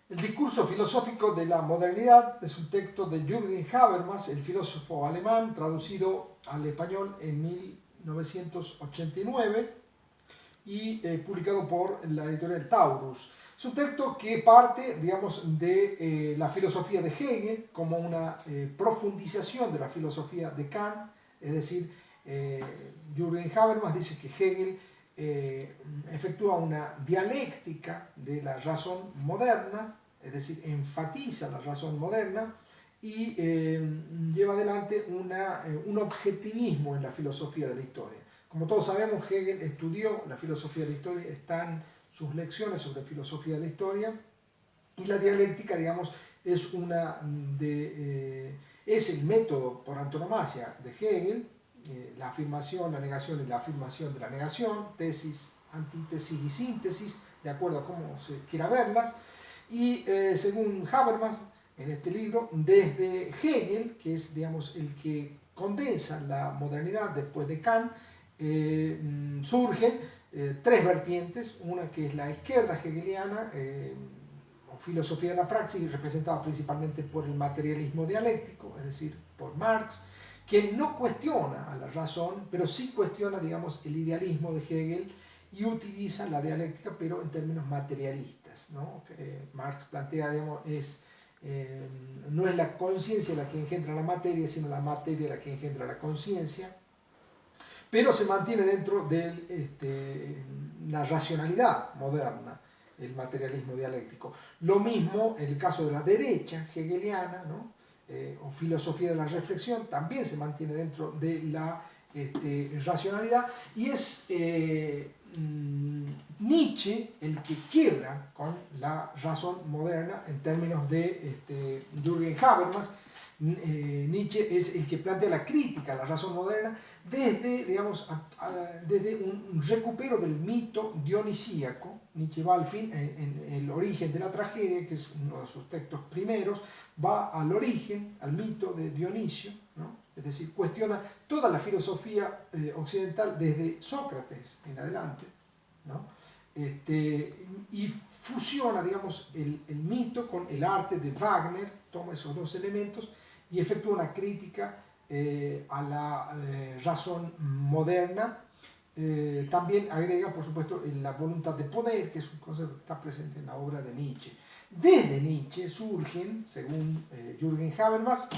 El discurso filosófico de la modernidad es un texto de Jürgen Habermas, el filósofo alemán, traducido al español en 1989 y publicado por la editorial Taurus. Es un texto que parte, digamos, de la filosofía de Hegel como una profundización de la filosofía de Kant, es decir, Jürgen Habermas dice que Hegel efectúa una dialéctica de la razón moderna, es decir, enfatiza la razón moderna y lleva adelante un objetivismo en la filosofía de la historia. Como todos sabemos, Hegel estudió la filosofía de la historia, están sus lecciones sobre filosofía de la historia, y la dialéctica, digamos, es es el método por antonomasia de Hegel, la afirmación, la negación y la afirmación de la negación, tesis, antítesis y síntesis, de acuerdo a cómo se quiera verlas. Y según Habermas, en este libro, desde Hegel, que es, digamos, el que condensa la modernidad después de Kant, surgen tres vertientes: una que es la izquierda hegeliana, o filosofía de la praxis, representada principalmente por el materialismo dialéctico, es decir, por Marx, que no cuestiona a la razón, pero sí cuestiona, digamos, el idealismo de Hegel y utiliza la dialéctica, pero en términos materialistas, ¿no? Marx plantea, digamos, no es la conciencia la que engendra la materia, sino la materia la que engendra la conciencia, pero se mantiene dentro de la racionalidad moderna, el materialismo dialéctico. Lo mismo en el caso de la derecha hegeliana, ¿no? O filosofía de la reflexión, también se mantiene dentro de la racionalidad, y es Nietzsche el que quiebra con la razón moderna en términos de Jürgen Habermas. Nietzsche es el que plantea la crítica a la razón moderna desde, digamos, desde un recupero del mito dionisíaco. Nietzsche va al fin, en el origen de la tragedia, que es uno de sus textos primeros, va al origen, al mito de Dionisio, ¿no? Es decir, cuestiona toda la filosofía occidental desde Sócrates en adelante, ¿no? Y fusiona, digamos, el mito con el arte de Wagner, toma esos dos elementos y efectúa una crítica a la razón moderna. También agrega, por supuesto, la voluntad de poder, que es un concepto que está presente en la obra de Nietzsche. Desde Nietzsche surgen, según Jürgen Habermas,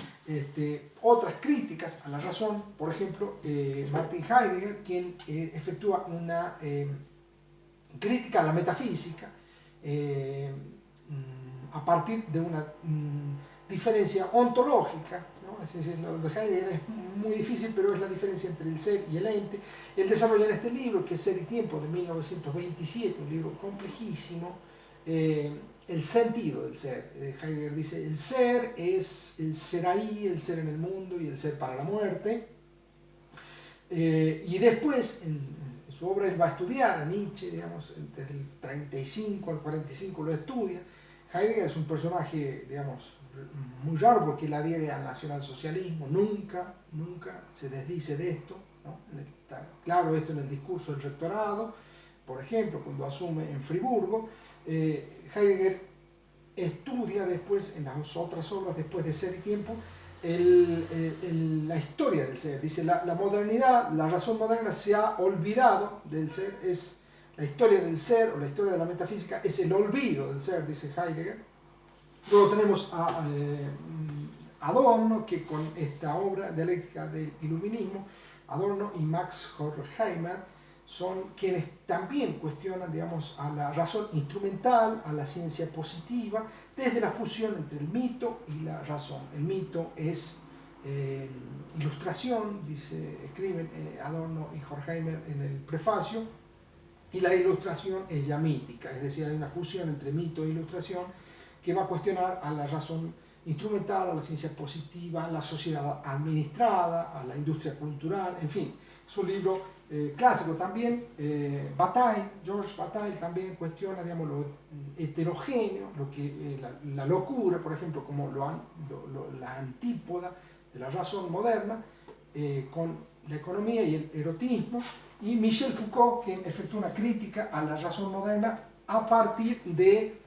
otras críticas a la razón. Por ejemplo, Martin Heidegger, quien efectúa una crítica a la metafísica a partir de una diferencia ontológica, ¿no? Es decir, lo de Heidegger es muy difícil, pero es la diferencia entre el ser y el ente. Él desarrolla en este libro, que es Ser y Tiempo, de 1927, un libro complejísimo, el sentido del ser. Heidegger dice: el ser es el ser ahí, el ser en el mundo y el ser para la muerte. Y después, en su obra, él va a estudiar a Nietzsche, digamos, desde el 35 al 45 lo estudia. Heidegger es un personaje, digamos, muy raro, porque él adhiere al nacionalsocialismo, nunca se desdice de esto, ¿no? Está claro esto en el discurso del rectorado, por ejemplo, cuando asume en Friburgo. Heidegger estudia después, en las otras obras, después de Ser y Tiempo, la historia del ser. Dice: la modernidad, la razón moderna se ha olvidado del ser. Es la historia del ser, o la historia de la metafísica, es el olvido del ser, dice Heidegger. Luego tenemos a Adorno, que con esta obra dialéctica del iluminismo, Adorno y Max Horkheimer son quienes también cuestionan, digamos, a la razón instrumental, a la ciencia positiva, desde la fusión entre el mito y la razón. El mito es ilustración, escriben Adorno y Horkheimer en el prefacio, y la ilustración es ya mítica, es decir, hay una fusión entre mito e ilustración que va a cuestionar a la razón instrumental, a la ciencia positiva, a la sociedad administrada, a la industria cultural, en fin. Es un libro clásico también. Georges Bataille también cuestiona, digamos, lo heterogéneo, la locura, por ejemplo, como la antípoda de la razón moderna, con la economía y el erotismo. Y Michel Foucault, que efectúa una crítica a la razón moderna a partir de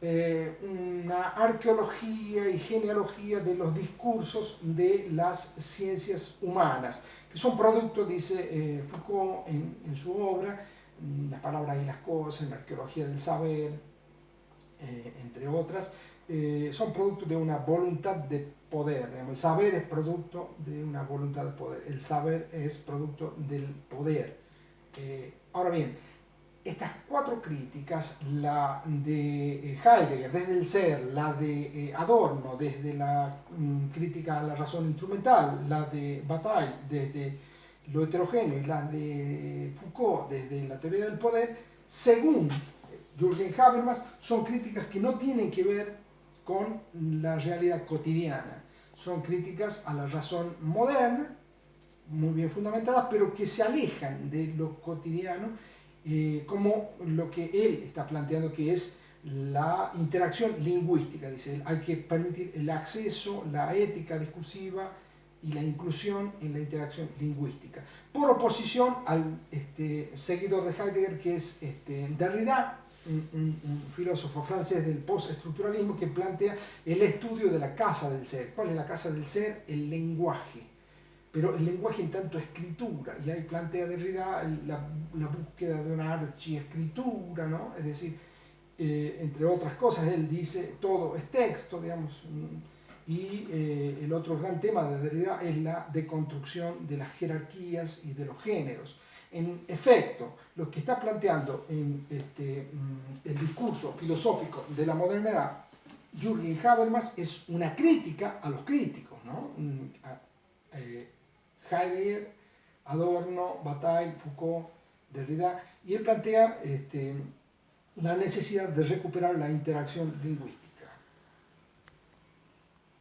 una arqueología y genealogía de los discursos de las ciencias humanas, que son producto, dice Foucault en su obra, Las palabras y las cosas, en la arqueología del saber, entre otras, son producto de una voluntad de poder. Digamos. El saber es producto de una voluntad de poder, el saber es producto del poder. Ahora bien, estas cuatro críticas, la de Heidegger desde el ser, la de Adorno desde la crítica a la razón instrumental, la de Bataille desde lo heterogéneo y la de Foucault desde la teoría del poder, según Jürgen Habermas, son críticas que no tienen que ver con la realidad cotidiana, son críticas a la razón moderna, muy bien fundamentadas, pero que se alejan de lo cotidiano, como lo que él está planteando, que es la interacción lingüística. Dice él, hay que permitir el acceso, la ética discursiva y la inclusión en la interacción lingüística, por oposición al seguidor de Heidegger, que es Derrida, un filósofo francés del postestructuralismo, que plantea el estudio de la casa del ser. ¿Cuál es la casa del ser? El lenguaje, pero el lenguaje en tanto escritura, y ahí plantea Derrida la búsqueda de una archiescritura, ¿no? Es decir, entre otras cosas, él dice todo es texto, digamos, y el otro gran tema de Derrida es la deconstrucción de las jerarquías y de los géneros. En efecto, lo que está planteando en el discurso filosófico de la modernidad Jürgen Habermas es una crítica a los críticos, ¿no? Heidegger, Adorno, Bataille, Foucault, Derrida, y él plantea la necesidad de recuperar la interacción lingüística.